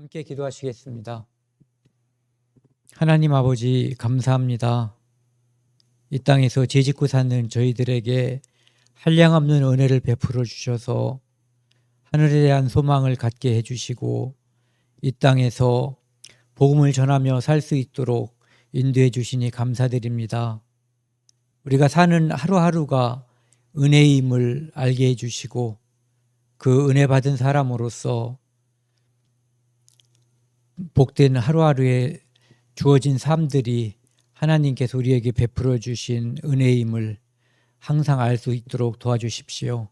함께 기도하시겠습니다. 하나님 아버지 감사합니다. 이 땅에서 죄짓고 사는 저희들에게 한량없는 은혜를 베풀어 주셔서 하늘에 대한 소망을 갖게 해주시고 이 땅에서 복음을 전하며 살 수 있도록 인도해 주시니 감사드립니다. 우리가 사는 하루하루가 은혜임을 알게 해주시고 그 은혜 받은 사람으로서 복된 하루하루에 주어진 삶들이 하나님께서 우리에게 베풀어 주신 은혜임을 항상 알 수 있도록 도와주십시오.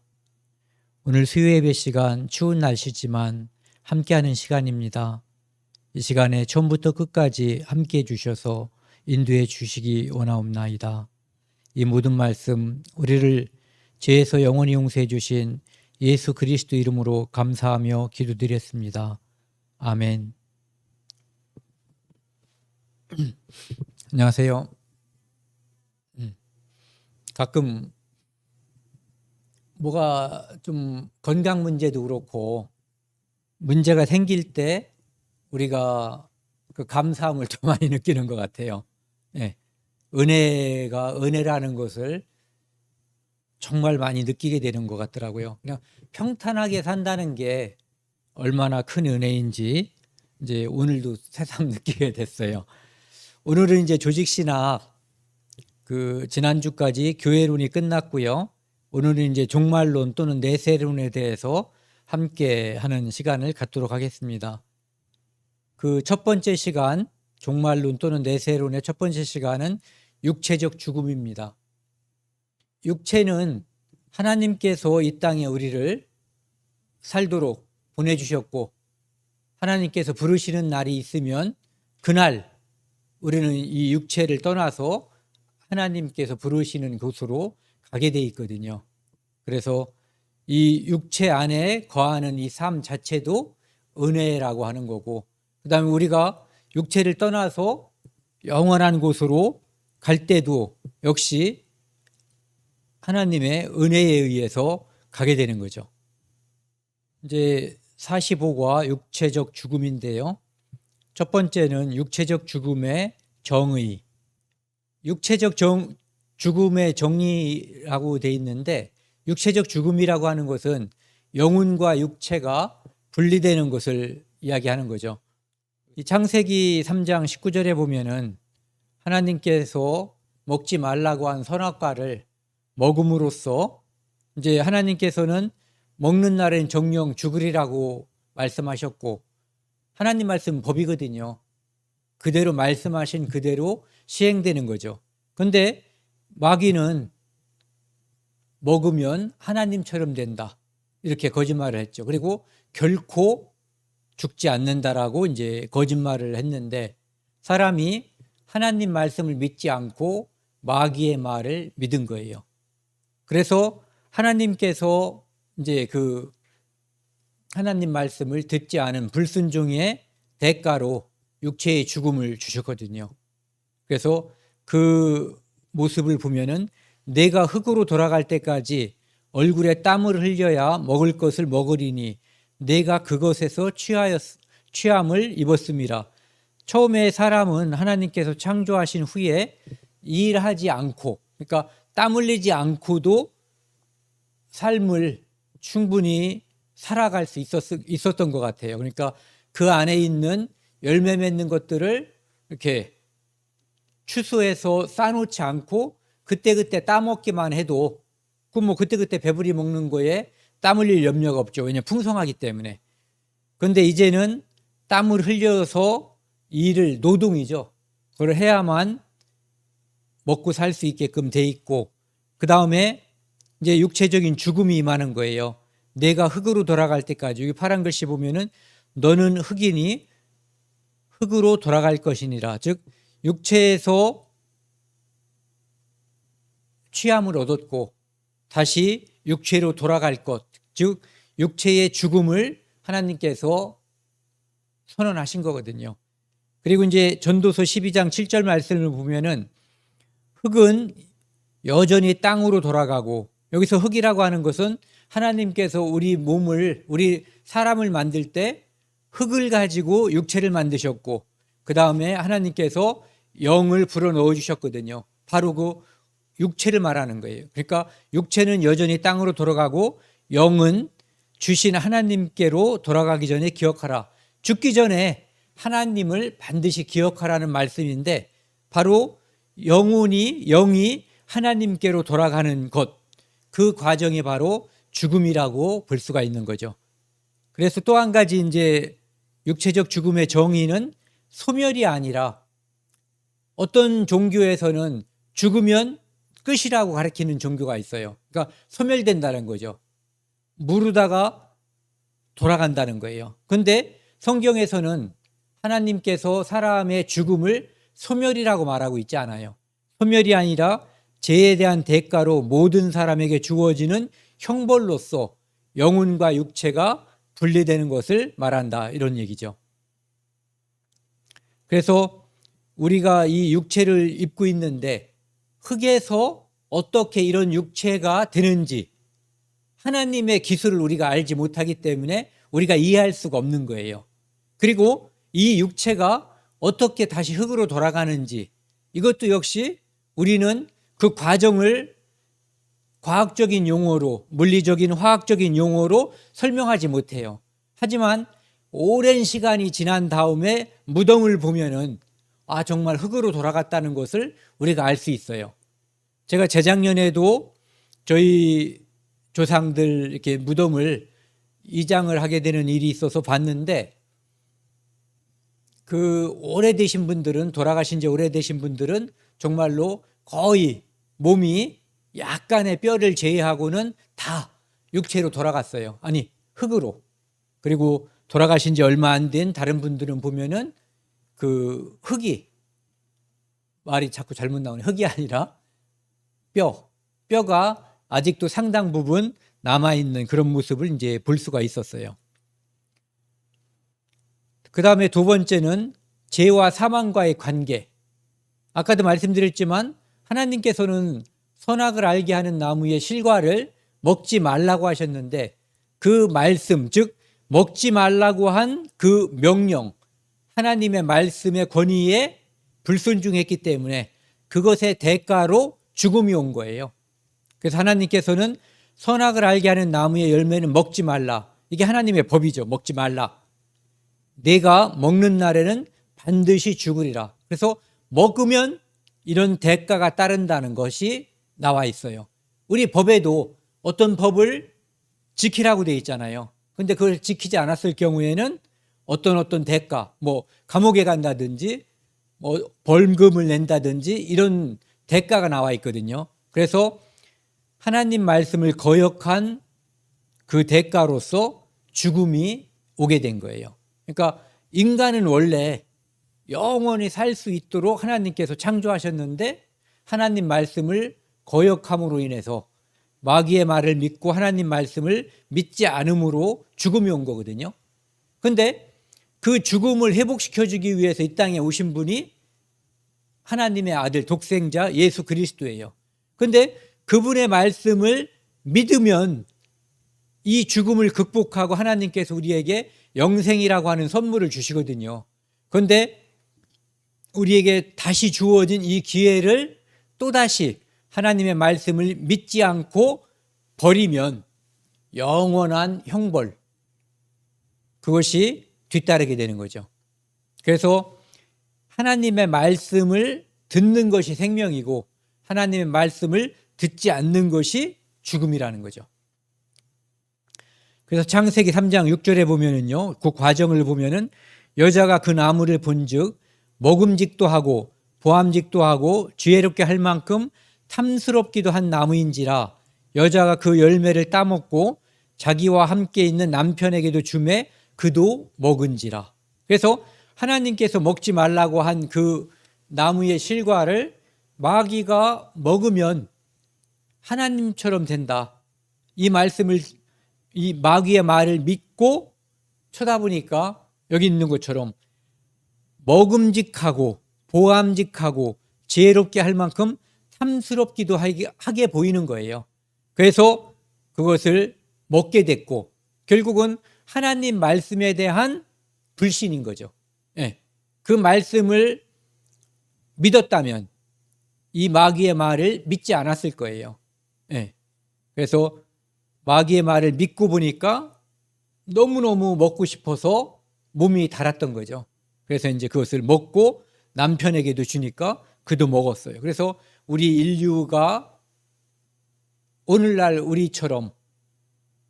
오늘 수요예배 시간 추운 날씨지만 함께하는 시간입니다. 이 시간에 처음부터 끝까지 함께해 주셔서 인도해 주시기 원하옵나이다. 이 모든 말씀 우리를 죄에서 영원히 용서해 주신 예수 그리스도 이름으로 감사하며 기도드렸습니다. 아멘. 안녕하세요. 가끔 뭐가 좀 건강 문제도 그렇고 문제가 생길 때 우리가 그 감사함을 더 많이 느끼는 것 같아요. 예. 은혜라는 것을 정말 많이 느끼게 되는 것 같더라고요. 그냥 평탄하게 산다는 게 얼마나 큰 은혜인지 이제 오늘도 새삼 느끼게 됐어요. 오늘은 이제 조직신학 지난주까지 교회론이 끝났고요. 오늘은 이제 종말론 또는 내세론에 대해서 함께 하는 시간을 갖도록 하겠습니다. 그 첫 번째 시간, 종말론 또는 내세론의 첫 번째 시간은 육체적 죽음입니다. 육체는 하나님께서 이 땅에 우리를 살도록 보내주셨고 하나님께서 부르시는 날이 있으면 그날 우리는 이 육체를 떠나서 하나님께서 부르시는 곳으로 가게 돼 있거든요. 그래서 이 육체 안에 거하는 이 삶 자체도 은혜라고 하는 거고 그 다음에 우리가 육체를 떠나서 영원한 곳으로 갈 때도 역시 하나님의 은혜에 의해서 가게 되는 거죠. 이제 45과 육체적 죽음인데요. 첫 번째는 육체적 죽음의 정의. 육체적 죽음의 정의라고 돼 있는데 육체적 죽음이라고 하는 것은 영혼과 육체가 분리되는 것을 이야기하는 거죠. 이 창세기 3장 19절에 보면은 하나님께서 먹지 말라고 한 선악과를 먹음으로써 이제 하나님께서는 먹는 날엔 정령 죽으리라고 말씀하셨고 하나님 말씀은 법이거든요. 그대로 말씀하신 그대로 시행되는 거죠. 그런데 마귀는 먹으면 하나님처럼 된다. 이렇게 거짓말을 했죠. 그리고 결코 죽지 않는다라고 이제 거짓말을 했는데 사람이 하나님 말씀을 믿지 않고 마귀의 말을 믿은 거예요. 그래서 하나님께서 이제 하나님 말씀을 듣지 않은 불순종의 대가로 육체의 죽음을 주셨거든요. 그래서 그 모습을 보면은 내가 흙으로 돌아갈 때까지 얼굴에 땀을 흘려야 먹을 것을 먹으리니 내가 그것에서 취함을 입었음이라. 처음에 사람은 하나님께서 창조하신 후에 일하지 않고 그러니까 땀 흘리지 않고도 삶을 충분히 살아갈 수 있었던 것 같아요. 그러니까 그 안에 있는 열매 맺는 것들을 이렇게 추수해서 싸놓지 않고 그때그때 따먹기만 해도 그때그때 배부리 먹는 거에 땀 흘릴 염려가 없죠. 왜냐하면 풍성하기 때문에. 그런데 이제는 땀을 흘려서 노동이죠. 그걸 해야만 먹고 살 수 있게끔 돼 있고 그 다음에 이제 육체적인 죽음이 임하는 거예요. 내가 흙으로 돌아갈 때까지 여기 파란 글씨 보면은 너는 흙이니 흙으로 돌아갈 것이니라. 즉 육체에서 취함을 얻었고 다시 육체로 돌아갈 것, 즉 육체의 죽음을 하나님께서 선언하신 거거든요. 그리고 이제 전도서 12장 7절 말씀을 보면은 흙은 여전히 땅으로 돌아가고 여기서 흙이라고 하는 것은 하나님께서 우리 사람을 만들 때 흑을 가지고 육체를 만드셨고 그 다음에 하나님께서 영을 불어넣어 주셨거든요. 바로 그 육체를 말하는 거예요. 그러니까 육체는 여전히 땅으로 돌아가고 영은 주신 하나님께로 돌아가기 전에 기억하라. 죽기 전에 하나님을 반드시 기억하라는 말씀인데 바로 영이 하나님께로 돌아가는 것, 그 과정이 바로 죽음이라고 볼 수가 있는 거죠. 그래서 또 한 가지 이제 육체적 죽음의 정의는 소멸이 아니라 어떤 종교에서는 죽으면 끝이라고 가르치는 종교가 있어요. 그러니까 소멸된다는 거죠. 무르다가 돌아간다는 거예요. 그런데 성경에서는 하나님께서 사람의 죽음을 소멸이라고 말하고 있지 않아요. 소멸이 아니라 죄에 대한 대가로 모든 사람에게 주어지는 형벌로서 영혼과 육체가 분리되는 것을 말한다, 이런 얘기죠. 그래서 우리가 이 육체를 입고 있는데 흙에서 어떻게 이런 육체가 되는지 하나님의 기술을 우리가 알지 못하기 때문에 우리가 이해할 수가 없는 거예요. 그리고 이 육체가 어떻게 다시 흙으로 돌아가는지 이것도 역시 우리는 그 과정을 과학적인 용어로, 물리적인 화학적인 용어로 설명하지 못해요. 하지만 오랜 시간이 지난 다음에 무덤을 보면은 정말 흙으로 돌아갔다는 것을 우리가 알 수 있어요. 제가 재작년에도 저희 조상들 이렇게 무덤을 이장을 하게 되는 일이 있어서 봤는데 그 오래되신 분들은, 돌아가신 지 오래되신 분들은 정말로 거의 몸이 약간의 뼈를 제외하고는 다 육체로 돌아갔어요. 아니, 흙으로. 그리고 돌아가신 지 얼마 안 된 다른 분들은 보면은 그 흙이, 말이 자꾸 잘못 나오네. 흙이 아니라 뼈가 아직도 상당 부분 남아있는 그런 모습을 이제 볼 수가 있었어요. 그 다음에 두 번째는 죄와 사망과의 관계. 아까도 말씀드렸지만 하나님께서는 선악을 알게 하는 나무의 실과를 먹지 말라고 하셨는데 그 말씀, 즉 먹지 말라고 한 그 명령, 하나님의 말씀의 권위에 불순종했기 때문에 그것의 대가로 죽음이 온 거예요. 그래서 하나님께서는 선악을 알게 하는 나무의 열매는 먹지 말라. 이게 하나님의 법이죠. 먹지 말라. 내가 먹는 날에는 반드시 죽으리라. 그래서 먹으면 이런 대가가 따른다는 것이 나와 있어요. 우리 법에도 어떤 법을 지키라고 되어 있잖아요. 근데 그걸 지키지 않았을 경우에는 어떤 대가, 감옥에 간다든지 벌금을 낸다든지 이런 대가가 나와 있거든요. 그래서 하나님 말씀을 거역한 그 대가로서 죽음이 오게 된 거예요. 그러니까 인간은 원래 영원히 살 수 있도록 하나님께서 창조하셨는데 하나님 말씀을 거역함으로 인해서 마귀의 말을 믿고 하나님 말씀을 믿지 않음으로 죽음이 온 거거든요. 그런데 그 죽음을 회복시켜주기 위해서 이 땅에 오신 분이 하나님의 아들 독생자 예수 그리스도예요. 그런데 그분의 말씀을 믿으면 이 죽음을 극복하고 하나님께서 우리에게 영생이라고 하는 선물을 주시거든요. 그런데 우리에게 다시 주어진 이 기회를 또다시 하나님의 말씀을 믿지 않고 버리면 영원한 형벌, 그것이 뒤따르게 되는 거죠. 그래서 하나님의 말씀을 듣는 것이 생명이고 하나님의 말씀을 듣지 않는 것이 죽음이라는 거죠. 그래서 창세기 3장 6절에 보면은요, 그 과정을 보면은 여자가 그 나무를 본즉 먹음직도 하고 보암직도 하고 지혜롭게 할 만큼 탐스럽기도 한 나무인지라 여자가 그 열매를 따먹고 자기와 함께 있는 남편에게도 주매 그도 먹은지라. 그래서 하나님께서 먹지 말라고 한 그 나무의 실과를 마귀가 먹으면 하나님처럼 된다. 이 말씀을, 이 마귀의 말을 믿고 쳐다보니까 여기 있는 것처럼 먹음직하고 보암직하고 지혜롭게 할 만큼 탐스럽기도 하게 보이는 거예요. 그래서 그것을 먹게 됐고 결국은 하나님 말씀에 대한 불신인 거죠. 예. 그 말씀을 믿었다면 이 마귀의 말을 믿지 않았을 거예요. 예. 그래서 마귀의 말을 믿고 보니까 너무너무 먹고 싶어서 몸이 달았던 거죠. 그래서 이제 그것을 먹고 남편에게도 주니까 그도 먹었어요. 그래서 우리 인류가 오늘날 우리처럼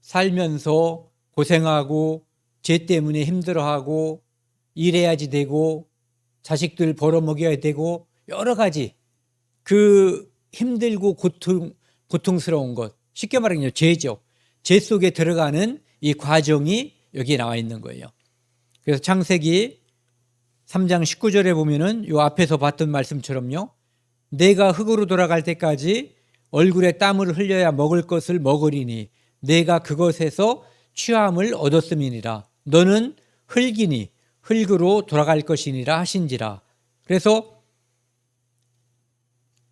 살면서 고생하고 죄 때문에 힘들어하고 일해야지 되고 자식들 벌어먹여야 되고 여러 가지 그 힘들고 고통스러운 것, 쉽게 말하면 죄죠. 죄 속에 들어가는 이 과정이 여기에 나와 있는 거예요. 그래서 창세기 3장 19절에 보면은 요 앞에서 봤던 말씀처럼요. 내가 흙으로 돌아갈 때까지 얼굴에 땀을 흘려야 먹을 것을 먹으리니 내가 그것에서 취함을 얻었음이니라. 너는 흙이니 흙으로 돌아갈 것이니라 하신지라. 그래서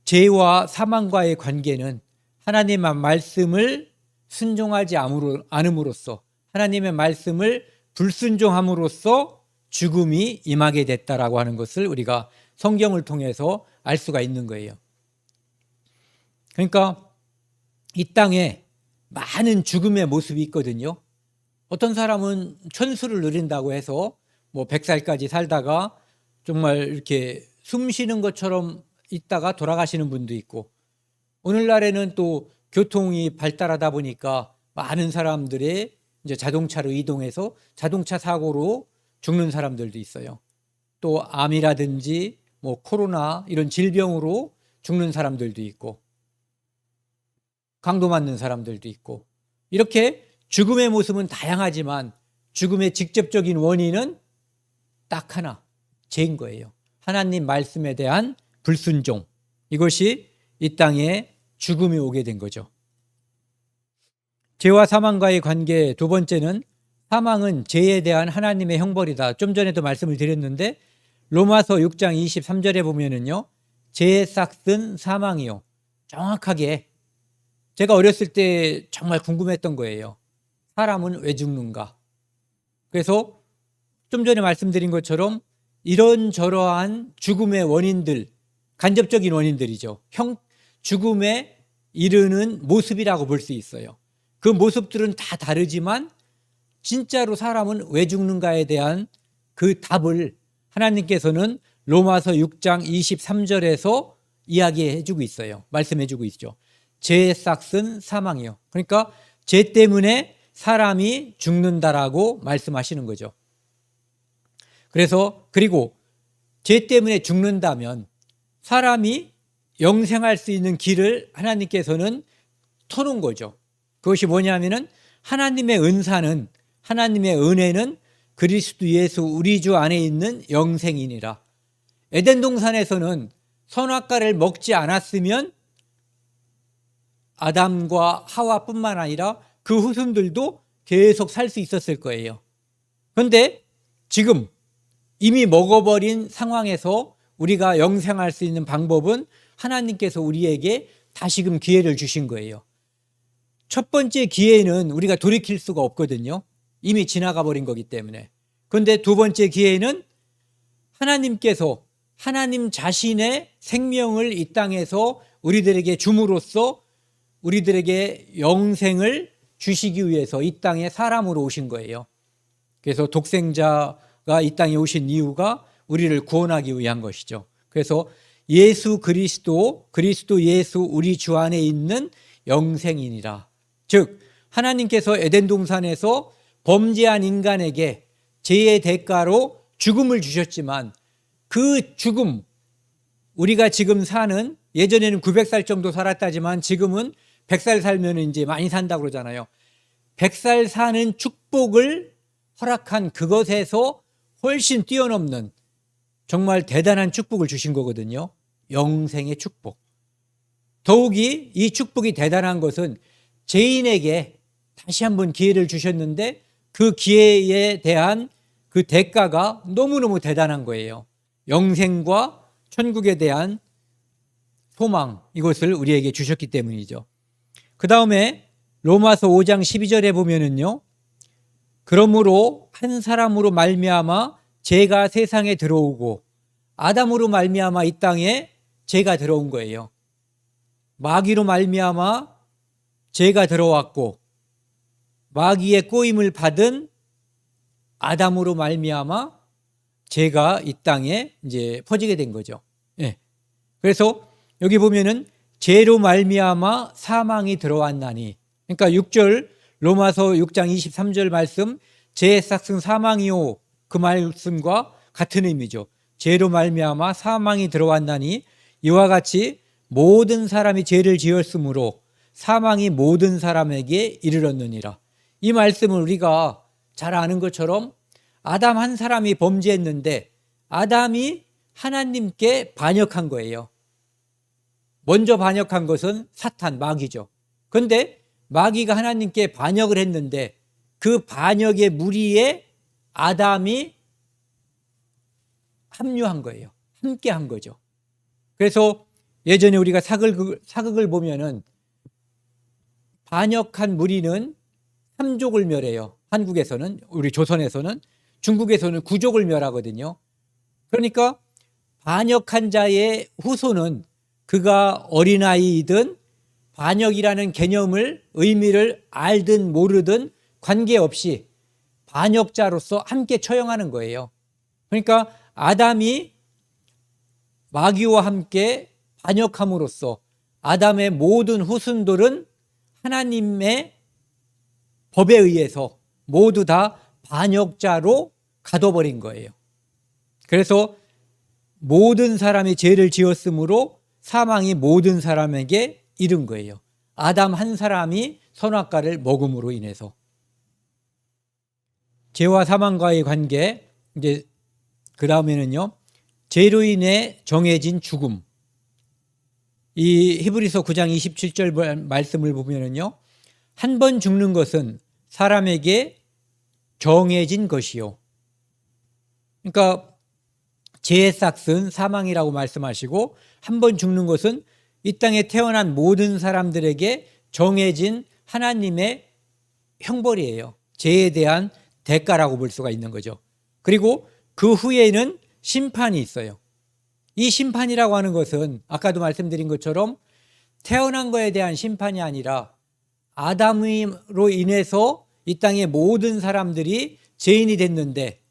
죄와 사망과의 관계는 하나님의 말씀을 순종하지 않음으로써 하나님의 말씀을 불순종함으로써 죽음이 임하게 됐다라고 하는 것을 우리가 성경을 통해서 알 수가 있는 거예요. 그러니까 이 땅에 많은 죽음의 모습이 있거든요. 어떤 사람은 천수를 누린다고 해서 뭐 100살까지 살다가 정말 이렇게 숨 쉬는 것처럼 있다가 돌아가시는 분도 있고, 오늘날에는 또 교통이 발달하다 보니까 많은 사람들이 이제 자동차로 이동해서 자동차 사고로 죽는 사람들도 있어요. 또 암이라든지 뭐 코로나 이런 질병으로 죽는 사람들도 있고, 강도 맞는 사람들도 있고, 이렇게 죽음의 모습은 다양하지만 죽음의 직접적인 원인은 딱 하나, 죄인 거예요. 하나님 말씀에 대한 불순종, 이것이 이 땅에 죽음이 오게 된 거죠. 죄와 사망과의 관계 두 번째는, 사망은 죄에 대한 하나님의 형벌이다. 좀 전에도 말씀을 드렸는데 로마서 6장 23절에 보면은요, 죄의 싹은 사망이요. 정확하게 제가 어렸을 때 정말 궁금했던 거예요. 사람은 왜 죽는가? 그래서 좀 전에 말씀드린 것처럼 이런저러한 죽음의 원인들, 간접적인 원인들이죠. 죽음에 이르는 모습이라고 볼 수 있어요. 그 모습들은 다 다르지만 진짜로 사람은 왜 죽는가에 대한 그 답을 하나님께서는 로마서 6장 23절에서 이야기해주고 있어요. 말씀해주고 있죠. 죄의 싹은 사망이요. 그러니까 죄 때문에 사람이 죽는다라고 말씀하시는 거죠. 그리고 죄 때문에 죽는다면 사람이 영생할 수 있는 길을 하나님께서는 터놓은 거죠. 그것이 뭐냐면은 하나님의 은사는, 하나님의 은혜는 그리스도 예수 우리 주 안에 있는 영생이니라. 에덴 동산에서는 선악과를 먹지 않았으면 아담과 하와뿐만 아니라 그 후손들도 계속 살 수 있었을 거예요. 그런데 지금 이미 먹어버린 상황에서 우리가 영생할 수 있는 방법은 하나님께서 우리에게 다시금 기회를 주신 거예요. 첫 번째 기회는 우리가 돌이킬 수가 없거든요. 이미 지나가 버린 거기 때문에. 그런데 두 번째 기회는 하나님께서 하나님 자신의 생명을 이 땅에서 우리들에게 줌으로써 우리들에게 영생을 주시기 위해서 이 땅에 사람으로 오신 거예요. 그래서 독생자가 이 땅에 오신 이유가 우리를 구원하기 위한 것이죠. 그래서 예수 그리스도 예수 우리 주 안에 있는 영생이니라. 즉 하나님께서 에덴 동산에서 범죄한 인간에게 죄의 대가로 죽음을 주셨지만 그 죽음, 우리가 지금 사는, 예전에는 900살 정도 살았다지만 지금은 100살 살면 이제 많이 산다고 그러잖아요. 100살 사는 축복을 허락한 그것에서 훨씬 뛰어넘는 정말 대단한 축복을 주신 거거든요. 영생의 축복. 더욱이 이 축복이 대단한 것은 죄인에게 다시 한번 기회를 주셨는데 그 기회에 대한 그 대가가 너무너무 대단한 거예요. 영생과 천국에 대한 소망, 이것을 우리에게 주셨기 때문이죠. 그 다음에 로마서 5장 12절에 보면은요, 그러므로 한 사람으로 말미암아 죄가 세상에 들어오고 아담으로 말미암아 이 땅에 죄가 들어온 거예요. 마귀로 말미암아 죄가 들어왔고 마귀의 꼬임을 받은 아담으로 말미암아 죄가 이 땅에 이제 퍼지게 된 거죠. 예. 그래서 여기 보면은 죄로 말미암아 사망이 들어왔나니, 그러니까 6절 로마서 6장 23절 말씀, 죄의 삭은 사망이요, 그 말씀과 같은 의미죠. 죄로 말미암아 사망이 들어왔나니 이와 같이 모든 사람이 죄를 지었으므로 사망이 모든 사람에게 이르렀느니라. 이 말씀을 우리가 잘 아는 것처럼 아담 한 사람이 범죄했는데 아담이 하나님께 반역한 거예요. 먼저 반역한 것은 사탄, 마귀죠. 그런데 마귀가 하나님께 반역을 했는데 그 반역의 무리에 아담이 합류한 거예요. 함께 한 거죠. 그래서 예전에 우리가 사극을 보면은 반역한 무리는 3족을 멸해요. 한국에서는, 우리 조선에서는, 중국에서는 9족을 멸하거든요. 그러니까 반역한 자의 후손은 그가 어린아이이든 반역이라는 개념을, 의미를 알든 모르든 관계없이 반역자로서 함께 처형하는 거예요. 그러니까 아담이 마귀와 함께 반역함으로써 아담의 모든 후손들은 하나님의 법에 의해서 모두 다 반역자로 가둬버린 거예요. 그래서 모든 사람이 죄를 지었으므로 사망이 모든 사람에게 이른 거예요. 아담 한 사람이 선악과를 먹음으로 인해서. 죄와 사망과의 관계, 이제 그 다음에는요, 죄로 인해 정해진 죽음. 이 히브리서 9장 27절 말씀을 보면은요, 한 번 죽는 것은 사람에게 정해진 것이요. 그러니까 죄의 삭은 사망이라고 말씀하시고, 한 번 죽는 것은 이 땅에 태어난 모든 사람들에게 정해진 하나님의 형벌이에요. 죄에 대한 대가라고 볼 수가 있는 거죠. 그리고 그 후에는 심판이 있어요. 이 심판이라고 하는 것은 아까도 말씀드린 것처럼 태어난 거에 대한 심판이 아니라 아담으로 인해서 이 땅의 모든 사람들이 죄인이 됐는데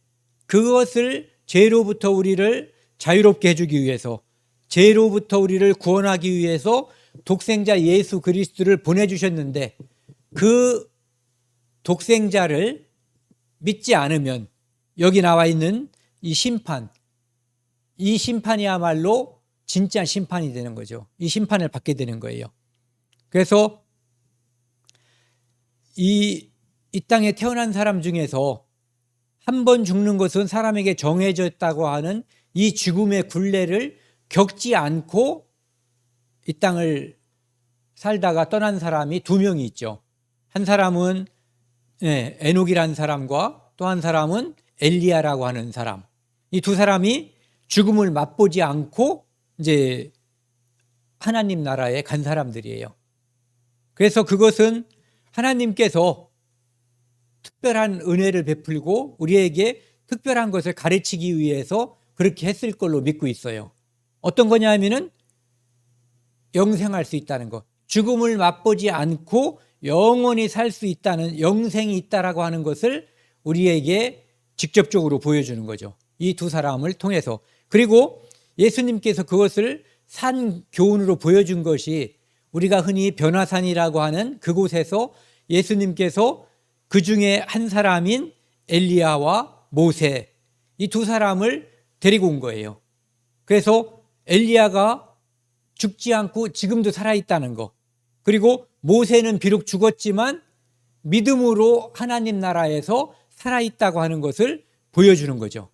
그것을 죄로부터 우리를 자유롭게 해주기 위해서, 죄로부터 우리를 구원하기 위해서 독생자 예수 그리스도를 보내주셨는데 그 독생자를 믿지 않으면 여기 나와 있는 이 심판, 이 심판이야말로 진짜 심판이 되는 거죠. 이 심판을 받게 되는 거예요. 그래서 이 땅에 태어난 사람 중에서 한 번 죽는 것은 사람에게 정해졌다고 하는 이 죽음의 굴레를 겪지 않고 이 땅을 살다가 떠난 사람이 두 명이 있죠. 한 사람은 에녹이라는 사람과 또 한 사람은 엘리야라고 하는 사람. 이 두 사람이 죽음을 맛보지 않고 이제 하나님 나라에 간 사람들이에요. 그래서 그것은 하나님께서 특별한 은혜를 베풀고 우리에게 특별한 것을 가르치기 위해서 그렇게 했을 걸로 믿고 있어요. 어떤 거냐 하면은 영생할 수 있다는 것. 죽음을 맛보지 않고 영원히 살 수 있다는, 영생이 있다라고 하는 것을 우리에게 직접적으로 보여주는 거죠. 이 두 사람을 통해서. 그리고 예수님께서 그것을 산 교훈으로 보여준 것이 우리가 흔히 변화산이라고 하는 그곳에서 예수님께서 그 중에 한 사람인 엘리야와 모세, 이 두 사람을 데리고 온 거예요. 그래서 엘리야가 죽지 않고 지금도 살아있다는 거, 그리고 모세는 비록 죽었지만 믿음으로 하나님 나라에서 살아있다고 하는 것을 보여주는 거죠.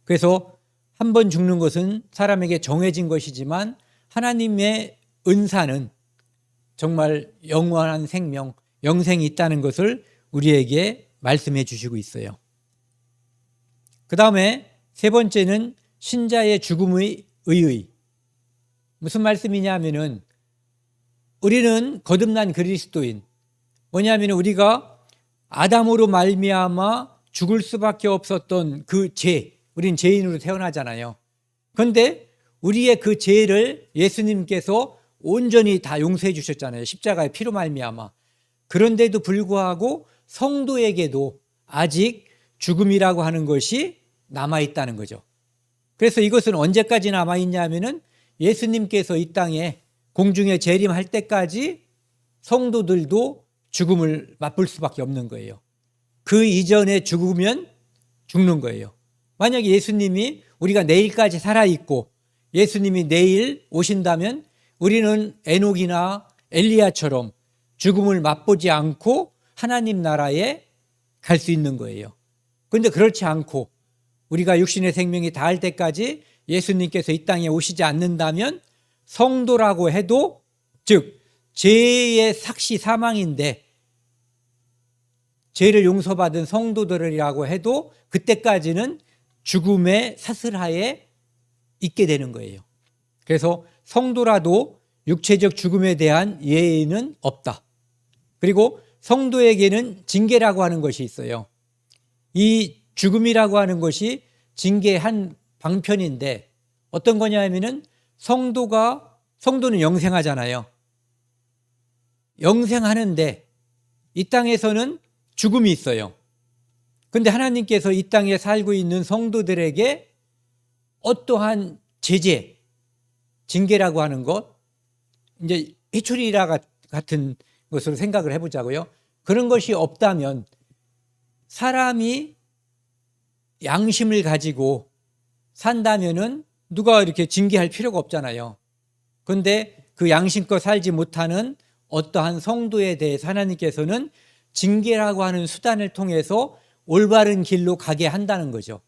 그래서 한 번 죽는 것은 사람에게 정해진 것이지만 하나님의 은사는 정말 영원한 생명, 영생이 있다는 것을 우리에게 말씀해 주시고 있어요. 그 다음에 세 번째는 신자의 죽음의 의의. 무슨 말씀이냐 하면은 우리는 거듭난 그리스도인, 뭐냐면 우리가 아담으로 말미암아 죽을 수밖에 없었던 그 죄, 우린 죄인으로 태어나잖아요. 그런데 우리의 그 죄를 예수님께서 온전히 다 용서해 주셨잖아요. 십자가의 피로 말미암아. 그런데도 불구하고 성도에게도 아직 죽음이라고 하는 것이 남아있다는 거죠. 그래서 이것은 언제까지 남아있냐면은 예수님께서 이 땅에 공중에 재림할 때까지 성도들도 죽음을 맛볼 수밖에 없는 거예요. 그 이전에 죽으면 죽는 거예요. 만약에 예수님이 우리가 내일까지 살아있고 예수님이 내일 오신다면 우리는 에녹이나 엘리야처럼 죽음을 맛보지 않고 하나님 나라에 갈 수 있는 거예요. 그런데 그렇지 않고 우리가 육신의 생명이 닿을 때까지 예수님께서 이 땅에 오시지 않는다면 성도라고 해도, 즉 죄의 삭시 사망인데 죄를 용서받은 성도들이라고 해도 그때까지는 죽음의 사슬하에 있게 되는 거예요. 그래서 성도라도 육체적 죽음에 대한 예의는 없다. 그리고 성도에게는 징계라고 하는 것이 있어요. 이 죽음이라고 하는 것이 징계의 한 방편인데 어떤 거냐 하면은 성도는 영생하잖아요. 영생하는데 이 땅에서는 죽음이 있어요. 그런데 하나님께서 이 땅에 살고 있는 성도들에게 어떠한 제재, 징계라고 하는 것, 이제 해초리라 같은 것으로 생각을 해보자고요. 그런 것이 없다면 사람이 양심을 가지고 산다면은 누가 이렇게 징계할 필요가 없잖아요. 그런데 그 양심껏 살지 못하는 어떠한 성도에 대해서 하나님께서는 징계라고 하는 수단을 통해서 올바른 길로 가게 한다는 거죠.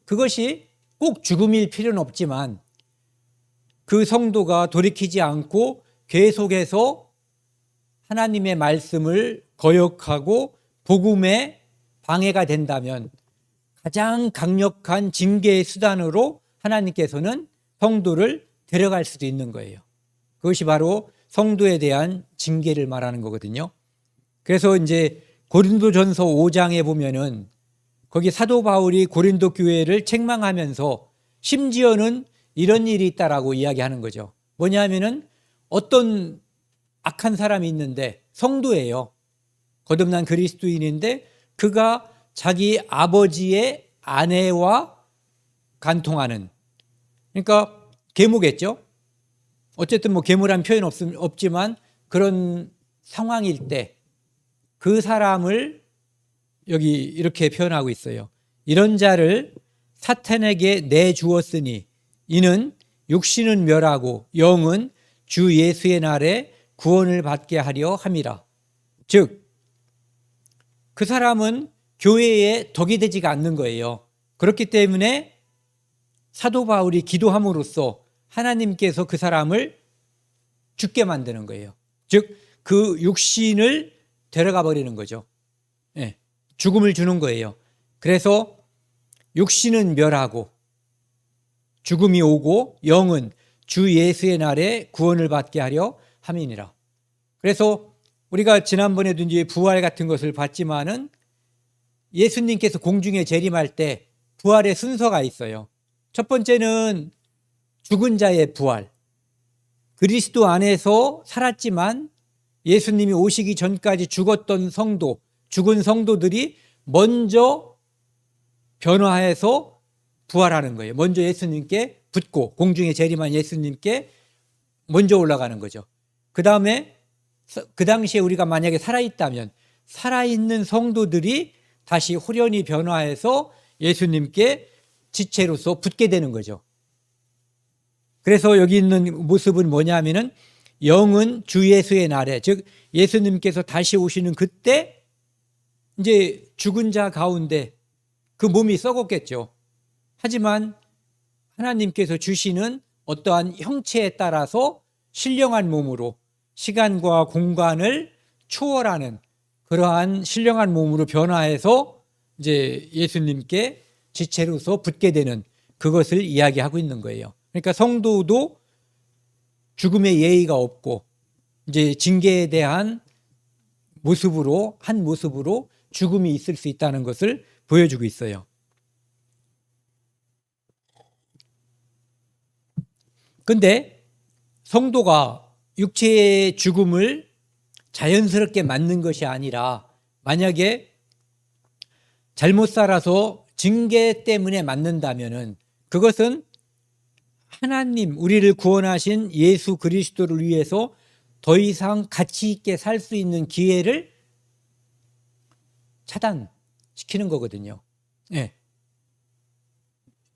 그것이 꼭 죽음일 필요는 없지만 그 성도가 돌이키지 않고 계속해서 하나님의 말씀을 거역하고 복음에 방해가 된다면 가장 강력한 징계의 수단으로 하나님께서는 성도를 데려갈 수도 있는 거예요. 그것이 바로 성도에 대한 징계를 말하는 거거든요. 그래서 이제 고린도전서 5장에 보면은 거기 사도 바울이 고린도 교회를 책망하면서 심지어는 이런 일이 있다라고 이야기하는 거죠. 뭐냐면은 어떤 악한 사람이 있는데 성도예요. 거듭난 그리스도인인데 그가 자기 아버지의 아내와 간통하는, 그러니까 계모겠죠. 어쨌든 뭐 계모란 표현 없지만 그런 상황일 때 그 사람을 여기 이렇게 표현하고 있어요. 이런 자를 사탄에게 내주었으니 이는 육신은 멸하고 영은 주 예수의 날에 구원을 받게 하려 함이라. 즉 그 사람은 교회에 덕이 되지가 않는 거예요. 그렇기 때문에 사도 바울이 기도함으로써 하나님께서 그 사람을 죽게 만드는 거예요. 즉 그 육신을 데려가 버리는 거죠. 예, 죽음을 주는 거예요. 그래서 육신은 멸하고 죽음이 오고 영은 주 예수의 날에 구원을 받게 하려 함이니라. 그래서 우리가 지난번에도 이제 부활 같은 것을 봤지만은 예수님께서 공중에 재림할 때 부활의 순서가 있어요. 첫 번째는 죽은 자의 부활. 그리스도 안에서 살았지만 예수님이 오시기 전까지 죽었던 성도, 죽은 성도들이 먼저 변화해서 부활하는 거예요. 먼저 예수님께 붙고 공중에 재림한 예수님께 먼저 올라가는 거죠. 그 다음에 그 당시에 우리가 만약에 살아있다면 살아있는 성도들이 다시 후련히 변화해서 예수님께 지체로서 붙게 되는 거죠. 그래서 여기 있는 모습은 뭐냐면은 영은 주 예수의 날에, 즉 예수님께서 다시 오시는 그때 이제 죽은 자 가운데 그 몸이 썩었겠죠. 하지만 하나님께서 주시는 어떠한 형체에 따라서 신령한 몸으로 시간과 공간을 초월하는 그러한 신령한 몸으로 변화해서 이제 예수님께 지체로서 붙게 되는 그것을 이야기하고 있는 거예요. 그러니까 성도도 죽음의 예의가 없고 이제 징계에 대한 모습으로 한 모습으로 죽음이 있을 수 있다는 것을 보여주고 있어요. 근데 성도가 육체의 죽음을 자연스럽게 맞는 것이 아니라 만약에 잘못 살아서 징계 때문에 맞는다면은 그것은 하나님, 우리를 구원하신 예수 그리스도를 위해서 더 이상 가치 있게 살 수 있는 기회를 차단시키는 거거든요. 네.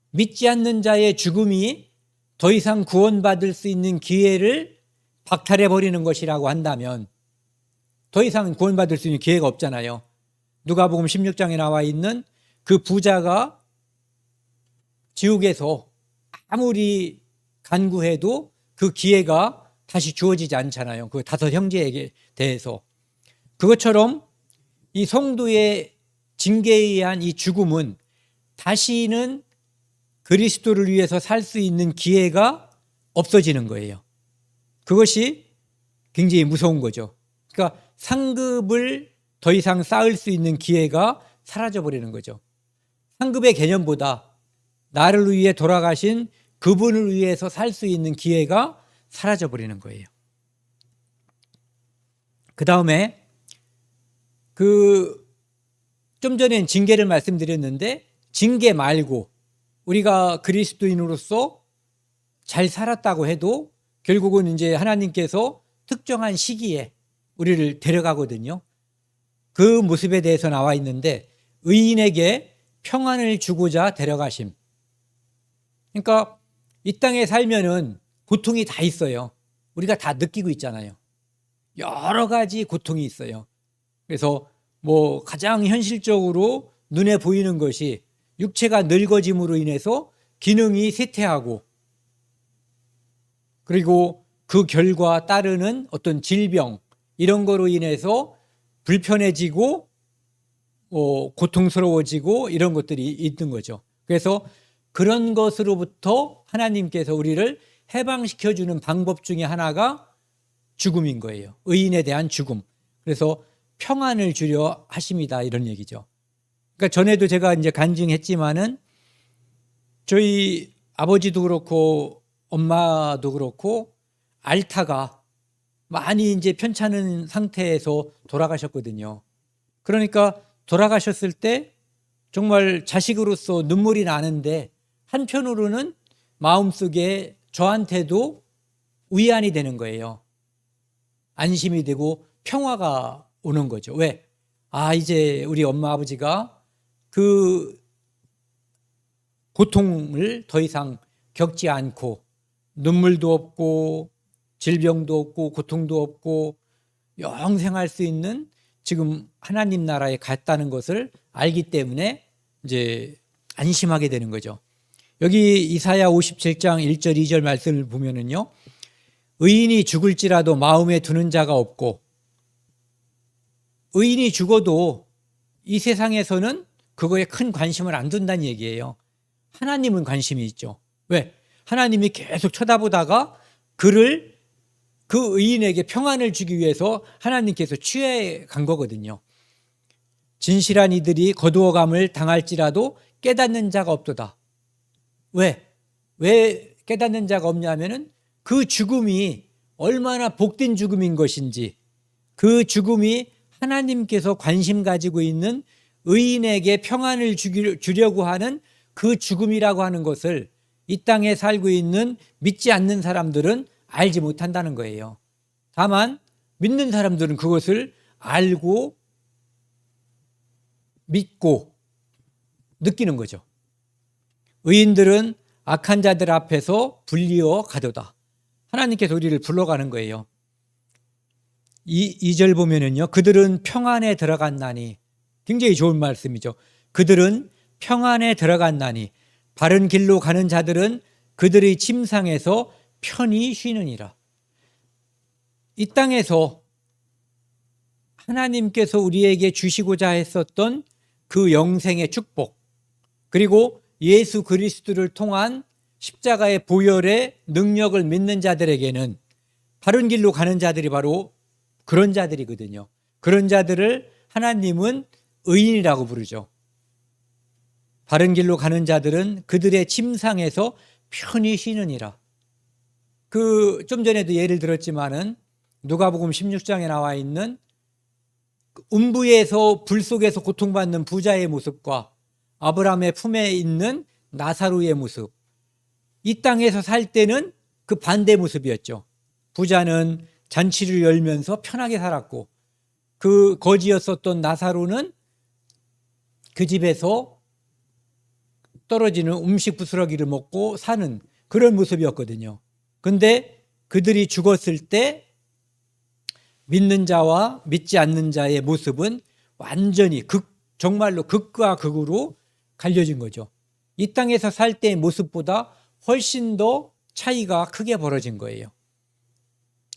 믿지 않는 자의 죽음이 더 이상 구원받을 수 있는 기회를 박탈해 버리는 것이라고 한다면 더 이상 구원받을 수 있는 기회가 없잖아요. 누가복음 16장에 나와 있는 그 부자가 지옥에서 아무리 간구해도 그 기회가 다시 주어지지 않잖아요. 그 다섯 형제에게 대해서. 그것처럼 이 성도의 징계에 의한 이 죽음은 다시는 그리스도를 위해서 살 수 있는 기회가 없어지는 거예요. 그것이 굉장히 무서운 거죠. 그러니까 상급을 더 이상 쌓을 수 있는 기회가 사라져버리는 거죠. 상급의 개념보다 나를 위해 돌아가신 그분을 위해서 살 수 있는 기회가 사라져버리는 거예요. 그 다음에 좀 전엔 징계를 말씀드렸는데 징계 말고 우리가 그리스도인으로서 잘 살았다고 해도 결국은 이제 하나님께서 특정한 시기에 우리를 데려가거든요. 그 모습에 대해서 나와 있는데 의인에게 평안을 주고자 데려가심. 그러니까 이 땅에 살면은 고통이 다 있어요. 우리가 다 느끼고 있잖아요. 여러 가지 고통이 있어요. 그래서 가장 현실적으로 눈에 보이는 것이 육체가 늙어짐으로 인해서 기능이 쇠퇴하고 그리고 그 결과 따르는 어떤 질병 이런 거로 인해서 불편해지고 고통스러워지고 이런 것들이 있는 거죠. 그래서 그런 것으로부터 하나님께서 우리를 해방시켜주는 방법 중에 하나가 죽음인 거예요. 의인에 대한 죽음. 그래서 평안을 주려 하심이다 이런 얘기죠. 그러니까 전에도 제가 이제 간증했지만은 저희 아버지도 그렇고 엄마도 그렇고 앓다가 많이 이제 편찮은 상태에서 돌아가셨거든요. 그러니까 돌아가셨을 때 정말 자식으로서 눈물이 나는데 한편으로는 마음속에 저한테도 위안이 되는 거예요. 안심이 되고 평화가 오는 거죠. 왜? 이제 우리 엄마 아버지가 그 고통을 더 이상 겪지 않고 눈물도 없고 질병도 없고 고통도 없고 영생할 수 있는 지금 하나님 나라에 갔다는 것을 알기 때문에 이제 안심하게 되는 거죠. 여기 이사야 57장 1절 2절 말씀을 보면은요. 의인이 죽을지라도 마음에 두는 자가 없고 의인이 죽어도 이 세상에서는 그거에 큰 관심을 안 둔다는 얘기예요. 하나님은 관심이 있죠. 왜? 하나님이 계속 쳐다보다가 그를 그 의인에게 평안을 주기 위해서 하나님께서 취해 간 거거든요. 진실한 이들이 거두어감을 당할지라도 깨닫는 자가 없도다. 왜? 왜 깨닫는 자가 없냐면은 그 죽음이 얼마나 복된 죽음인 것인지 그 죽음이 하나님께서 관심 가지고 있는 의인에게 평안을 주려고 하는 그 죽음이라고 하는 것을 이 땅에 살고 있는 믿지 않는 사람들은 알지 못한다는 거예요. 다만 믿는 사람들은 그것을 알고 믿고 느끼는 거죠. 의인들은 악한 자들 앞에서 불리어 가도다. 하나님께서 우리를 불러가는 거예요. 2절 보면은요. 그들은 평안에 들어갔나니 굉장히 좋은 말씀이죠. 그들은 평안에 들어갔나니 바른 길로 가는 자들은 그들의 침상에서 편히 쉬느니라. 이 땅에서 하나님께서 우리에게 주시고자 했었던 그 영생의 축복 그리고 예수 그리스도를 통한 십자가의 보혈의 능력을 믿는 자들에게는 바른 길로 가는 자들이 바로 그런 자들이거든요. 그런 자들을 하나님은 의인이라고 부르죠. 바른 길로 가는 자들은 그들의 침상에서 편히 쉬느니라. 좀 전에도 예를 들었지만은 누가복음 16장에 나와 있는 음부에서 불 속에서 고통받는 부자의 모습과 아브라함의 품에 있는 나사로의 모습, 이 땅에서 살 때는 그 반대 모습이었죠. 부자는 잔치를 열면서 편하게 살았고, 그 거지였었던 나사로는 그 집에서 떨어지는 음식 부스러기를 먹고 사는 그런 모습이었거든요. 근데 그들이 죽었을 때 믿는 자와 믿지 않는 자의 모습은 완전히 정말로 극과 극으로 갈려진 거죠. 이 땅에서 살 때의 모습보다 훨씬 더 차이가 크게 벌어진 거예요.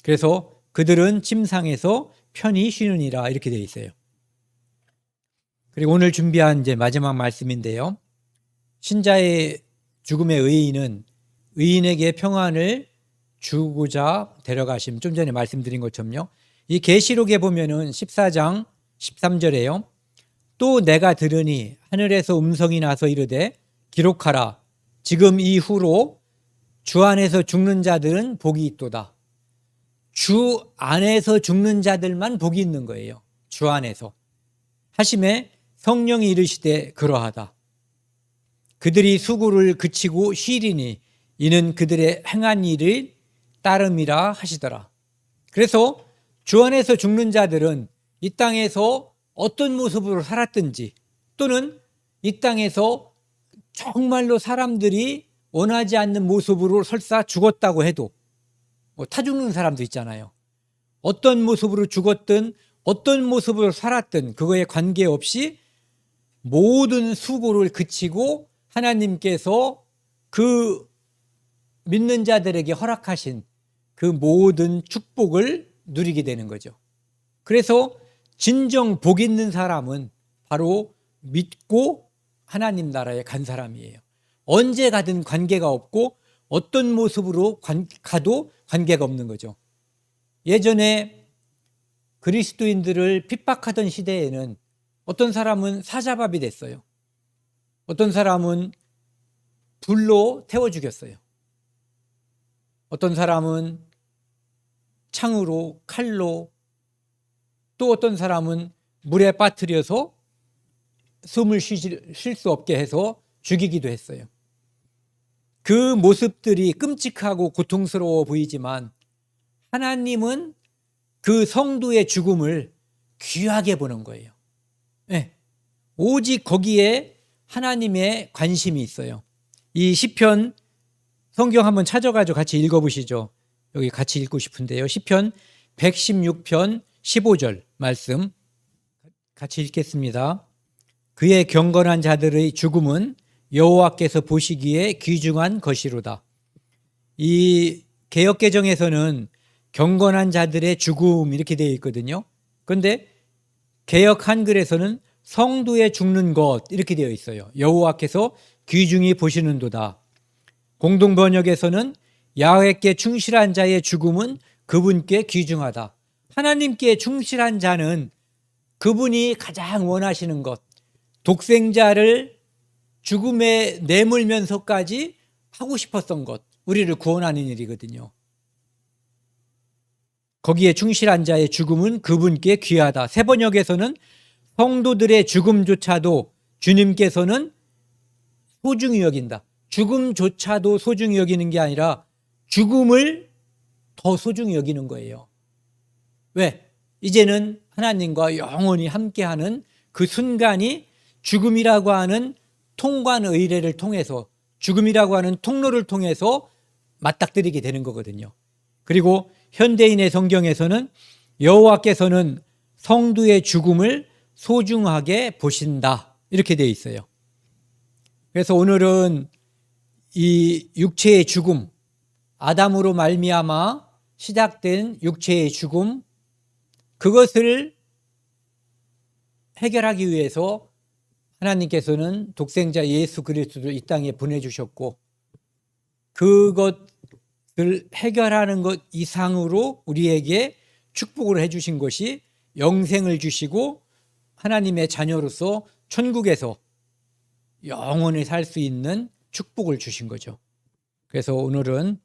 그래서 그들은 침상에서 편히 쉬느니라 이렇게 되어 있어요. 그리고 오늘 준비한 이제 마지막 말씀인데요. 신자의 죽음의 의인은 의인에게 평안을 주고자 데려가심. 좀 전에 말씀드린 것처럼요. 이 계시록에 보면은 14장 13절에요. 또 내가 들으니 하늘에서 음성이 나서 이르되 기록하라. 지금 이후로 주 안에서 죽는 자들은 복이 있도다. 주 안에서 죽는 자들만 복이 있는 거예요. 주 안에서. 하심에 성령이 이르시되 그러하다. 그들이 수고를 그치고 쉬리니 이는 그들의 행한 일을 따름이라 하시더라. 그래서 주 안에서 죽는 자들은 이 땅에서 어떤 모습으로 살았든지 또는 이 땅에서 정말로 사람들이 원하지 않는 모습으로 설사 죽었다고 해도 타 죽는 사람도 있잖아요. 어떤 모습으로 죽었든 어떤 모습으로 살았든 그거에 관계없이 모든 수고를 그치고 하나님께서 그 믿는 자들에게 허락하신 그 모든 축복을 누리게 되는 거죠. 그래서 진정 복 있는 사람은 바로 믿고 하나님 나라에 간 사람이에요. 언제 가든 관계가 없고 어떤 모습으로 가도 관계가 없는 거죠. 예전에 그리스도인들을 핍박하던 시대에는 어떤 사람은 사자밥이 됐어요. 어떤 사람은 불로 태워 죽였어요. 어떤 사람은 창으로, 칼로, 또 어떤 사람은 물에 빠뜨려서 숨을 쉴 수 없게 해서 죽이기도 했어요. 그 모습들이 끔찍하고 고통스러워 보이지만 하나님은 그 성도의 죽음을 귀하게 보는 거예요. 네. 오직 거기에 하나님의 관심이 있어요. 이 시편 성경 한번 찾아가지고 같이 읽어보시죠. 여기 같이 읽고 싶은데요. 시편 116편 15절 말씀 같이 읽겠습니다. 그의 경건한 자들의 죽음은 여호와께서 보시기에 귀중한 것이로다. 이 개역개정에서는 경건한 자들의 죽음 이렇게 되어 있거든요. 그런데 개역 한글에서는 성도의 죽는 것 이렇게 되어 있어요. 여호와께서 귀중히 보시는도다. 공동 번역에서는 야훼께 충실한 자의 죽음은 그분께 귀중하다. 하나님께 충실한 자는 그분이 가장 원하시는 것, 독생자를 죽음에 내몰면서까지 하고 싶었던 것, 우리를 구원하는 일이거든요. 거기에 충실한 자의 죽음은 그분께 귀하다. 새 번역에서는 성도들의 죽음조차도 주님께서는 소중히 여긴다. 죽음조차도 소중히 여기는 게 아니라 죽음을 더 소중히 여기는 거예요. 왜? 이제는 하나님과 영원히 함께하는 그 순간이 죽음이라고 하는 통관 의례를 통해서, 죽음이라고 하는 통로를 통해서 맞닥뜨리게 되는 거거든요. 그리고 현대인의 성경에서는 여호와께서는 성도의 죽음을 소중하게 보신다 이렇게 되어 있어요. 그래서 오늘은 이 육체의 죽음, 아담으로 말미암아 시작된 육체의 죽음, 그것을 해결하기 위해서 하나님께서는 독생자 예수 그리스도를 이 땅에 보내주셨고, 그것을 해결하는 것 이상으로 우리에게 축복을 해주신 것이 영생을 주시고 하나님의 자녀로서 천국에서 영원히 살 수 있는 축복을 주신 거죠. 그래서 오늘은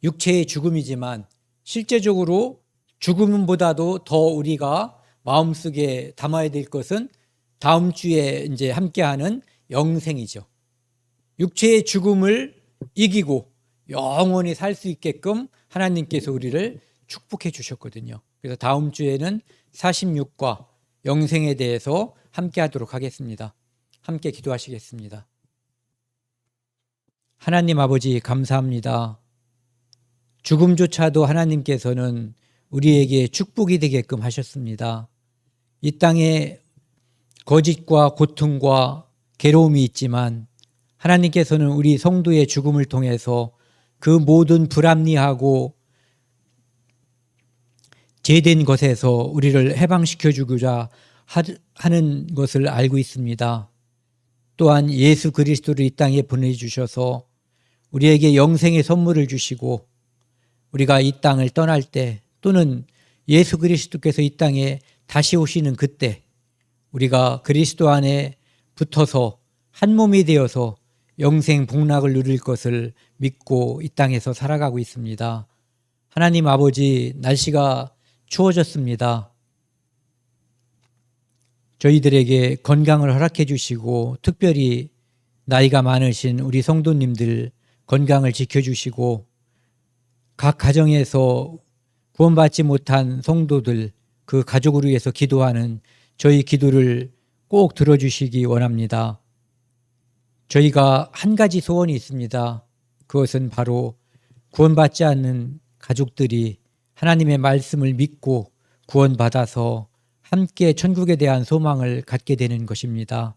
육체의 죽음이지만 실제적으로 죽음보다도 더 우리가 마음속에 담아야 될 것은 다음 주에 이제 함께하는 영생이죠. 육체의 죽음을 이기고 영원히 살 수 있게끔 하나님께서 우리를 축복해 주셨거든요. 그래서 다음 주에는 46과 영생에 대해서 함께 하도록 하겠습니다. 함께 기도하시겠습니다. 하나님 아버지 감사합니다. 죽음조차도 하나님께서는 우리에게 축복이 되게끔 하셨습니다. 이 땅에 거짓과 고통과 괴로움이 있지만 하나님께서는 우리 성도의 죽음을 통해서 그 모든 불합리하고 죄된 것에서 우리를 해방시켜 주고자 하는 것을 알고 있습니다. 또한 예수 그리스도를 이 땅에 보내주셔서 우리에게 영생의 선물을 주시고 우리가 이 땅을 떠날 때 또는 예수 그리스도께서 이 땅에 다시 오시는 그때 우리가 그리스도 안에 붙어서 한 몸이 되어서 영생 복락을 누릴 것을 믿고 이 땅에서 살아가고 있습니다. 하나님 아버지, 날씨가 추워졌습니다. 저희들에게 건강을 허락해 주시고 특별히 나이가 많으신 우리 성도님들 건강을 지켜주시고 각 가정에서 구원받지 못한 성도들 그 가족을 위해서 기도하는 저희 기도를 꼭 들어주시기 원합니다. 저희가 한 가지 소원이 있습니다. 그것은 바로 구원받지 않는 가족들이 하나님의 말씀을 믿고 구원받아서 함께 천국에 대한 소망을 갖게 되는 것입니다.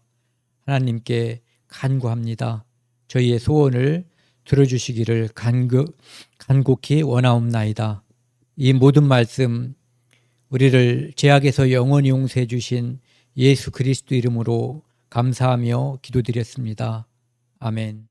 하나님께 간구합니다. 저희의 소원을 들어주시기를 간곡히 원하옵나이다. 이 모든 말씀 우리를 죄악에서 영원히 용서해 주신 예수 그리스도 이름으로 감사하며 기도드렸습니다. 아멘.